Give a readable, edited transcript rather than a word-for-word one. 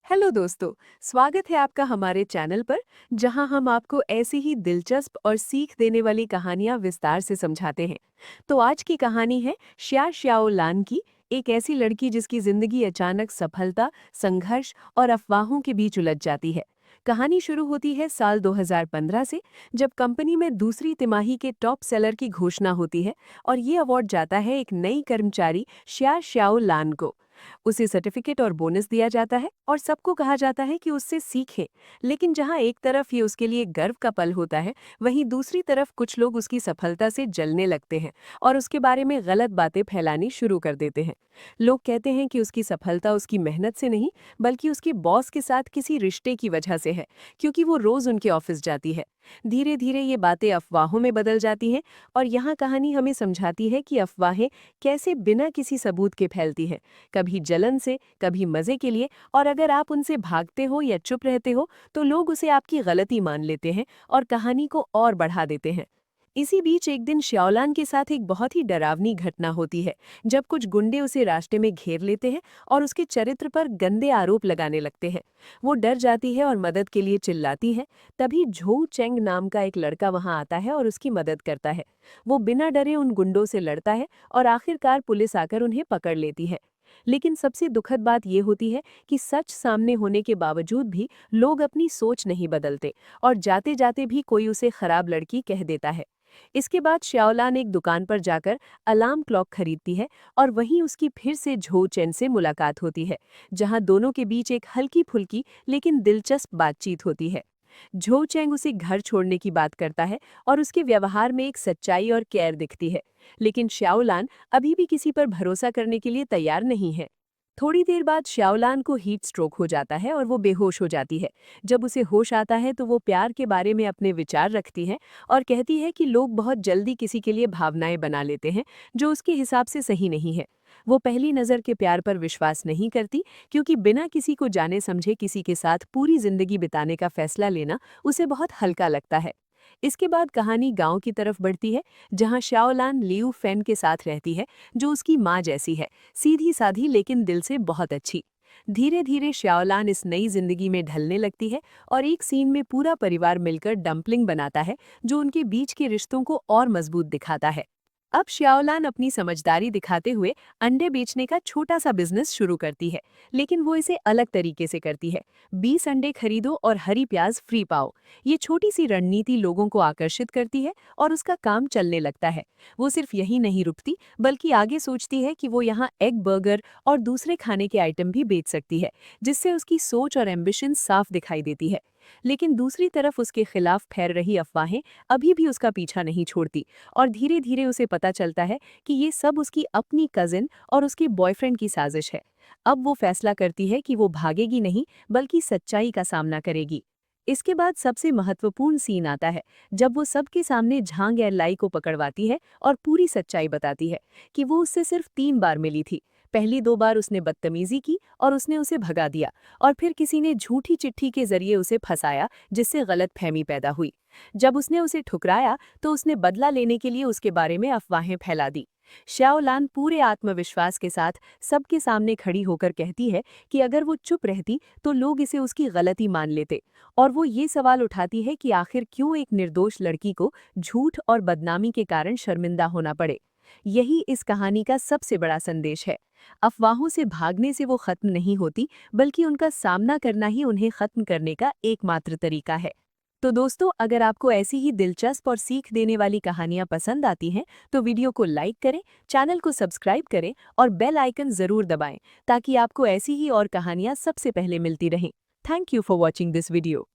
Hello दोस्तों। स्वागत है आपका हमारे चैनल पर, जहां हम आपको ऐसी ही दिलचस्प और सीख देने वाली कहानियां विस्तार से समझाते हैं। तो आज की कहानी है श्या श्याओ लान की, एक ऐसी लड़की जिसकी जिंदगी अचानक सफलता, संघर्ष और अफवाहों के बीच उलझ जाती है। कहानी शुरू होती है साल 2015 से, जब कंपनी में दूसरी तिमाही के टॉप सेलर की घोषणा होती है और ये अवार्ड जाता है एक नई कर्मचारी श्या श्याओ लान को। उसे सर्टिफिकेट और बोनस दिया जाता है और सबको कहा जाता है कि उससे सीखें। लेकिन जहां एक तरफ ये उसके लिए गर्व का पल होता है, वहीं दूसरी तरफ कुछ लोग उसकी सफलता से जलने लगते हैं और उसके बारे में गलत बातें फैलानी शुरू कर देते हैं। लोग कहते हैं कि उसकी सफलता उसकी मेहनत से नहीं, बल्कि उसके बॉस के साथ किसी रिश्ते की वजह से है, क्योंकि वो रोज उनके ऑफिस जाती है। धीरे धीरे ये बातें अफवाहों में बदल जाती हैं और यहाँ कहानी हमें समझाती है कि अफवाहें कैसे बिना किसी सबूत के फैलती हैं, कभी जलन से, कभी मजे के लिए। और अगर आप उनसे भागते हो या चुप रहते हो, तो लोग उसे आपकी गलती मान लेते हैं और कहानी को और बढ़ा देते हैं। इसी बीच एक दिन श्याओलान के साथ एक बहुत ही डरावनी घटना होती है, जब कुछ गुंडे उसे रास्ते में घेर लेते हैं और उसके चरित्र पर गंदे आरोप लगाने लगते हैं। वो डर जाती है और मदद के लिए चिल्लाती है। तभी झोउ चेंग नाम का एक लड़का वहां आता है और उसकी मदद करता है। वो बिना डरे उन गुंडों से लड़ता है और आखिरकार पुलिस आकर उन्हें पकड़ लेती है। लेकिन सबसे दुखद बात यह होती है कि सच सामने होने के बावजूद भी लोग अपनी सोच नहीं बदलते और जाते जाते भी कोई उसे खराब लड़की कह देता है। इसके बाद श्याओलान एक दुकान पर जाकर अलार्म क्लॉक खरीदती है और वहीं उसकी फिर से झो चेन से मुलाकात होती है, जहां दोनों के बीच एक हल्की फुल्की लेकिन दिलचस्प बातचीत होती है। झो चेंग उसे घर छोड़ने की बात करता है और उसके व्यवहार में एक सच्चाई और केयर दिखती है। लेकिन श्याओलान अभी भी किसी पर भरोसा करने के लिए तैयार नहीं है। थोड़ी देर बाद श्याओलान को हीट स्ट्रोक हो जाता है और वो बेहोश हो जाती है। जब उसे होश आता है तो वो प्यार के बारे में अपने विचार रखती है और कहती है कि लोग बहुत जल्दी किसी के लिए भावनाएं बना लेते हैं, जो उसके हिसाब से सही नहीं है। वो पहली नज़र के प्यार पर विश्वास नहीं करती, क्योंकि बिना किसी को जाने समझे किसी के साथ पूरी जिंदगी बिताने का फैसला लेना उसे बहुत हल्का लगता है। इसके बाद कहानी गांव की तरफ बढ़ती है, जहां श्याओलान लियू फेन के साथ रहती है, जो उसकी माँ जैसी है, सीधी साधी लेकिन दिल से बहुत अच्छी। धीरे धीरे श्याओलान इस नई जिंदगी में ढलने लगती है और एक सीन में पूरा परिवार मिलकर डंपलिंग बनाता है, जो उनके बीच के रिश्तों को और मजबूत दिखाता है। अब श्याओलान अपनी समझदारी दिखाते हुए अंडे बेचने का छोटा सा बिजनेस शुरू करती है, लेकिन वो इसे अलग तरीके से करती है। 20 अंडे खरीदो और हरी प्याज फ्री पाओ। ये छोटी सी रणनीति लोगों को आकर्षित करती है और उसका काम चलने लगता है। वो सिर्फ यही नहीं रुकती, बल्कि आगे सोचती है कि वो यहाँ एग बर्गर और दूसरे खाने के आइटम भी बेच सकती है, जिससे उसकी सोच और एम्बिशन साफ दिखाई देती है। लेकिन दूसरी तरफ उसके खिलाफ फैल रही अफवाहें अभी भी उसका पीछा नहीं छोड़ती और धीरे धीरे उसे पता चलता है कि ये सब उसकी अपनी कजिन और उसके बॉयफ्रेंड की साजिश है। अब वो फैसला करती है कि वो भागेगी नहीं, बल्कि सच्चाई का सामना करेगी। इसके बाद सबसे महत्वपूर्ण सीन आता है, जब वो सबके सामने झांग एरलाई को पकड़वाती है और पूरी सच्चाई बताती है कि वो उससे सिर्फ 3 बार मिली थी। पहली 2 बार उसने बदतमीजी की और उसने उसे भगा दिया, और फिर किसी ने झूठी चिट्ठी के जरिए उसे फंसाया, जिससे गलतफहमी पैदा हुई। जब उसने उसे ठुकराया तो उसने बदला लेने के लिए उसके बारे में अफवाहें फैला दी। श्याओलान पूरे आत्मविश्वास के साथ सबके सामने खड़ी होकर कहती है कि अगर वो चुप रहती तो लोग इसे उसकी गलती मान लेते, और वो ये सवाल उठाती है कि आखिर क्यों एक निर्दोष लड़की को झूठ और बदनामी के कारण शर्मिंदा होना पड़े। यही इस कहानी का सबसे बड़ा संदेश है। अफवाहों से भागने से वो खत्म नहीं होती, बल्कि उनका सामना करना ही उन्हें खत्म करने का एकमात्र तरीका है। तो दोस्तों, अगर आपको ऐसी ही दिलचस्प और सीख देने वाली कहानियां पसंद आती हैं, तो वीडियो को लाइक करें, चैनल को सब्सक्राइब करें और बेल आइकन जरूर दबाएं, ताकि आपको ऐसी ही और कहानियां सबसे पहले मिलती रहें। Thank you for watching this video.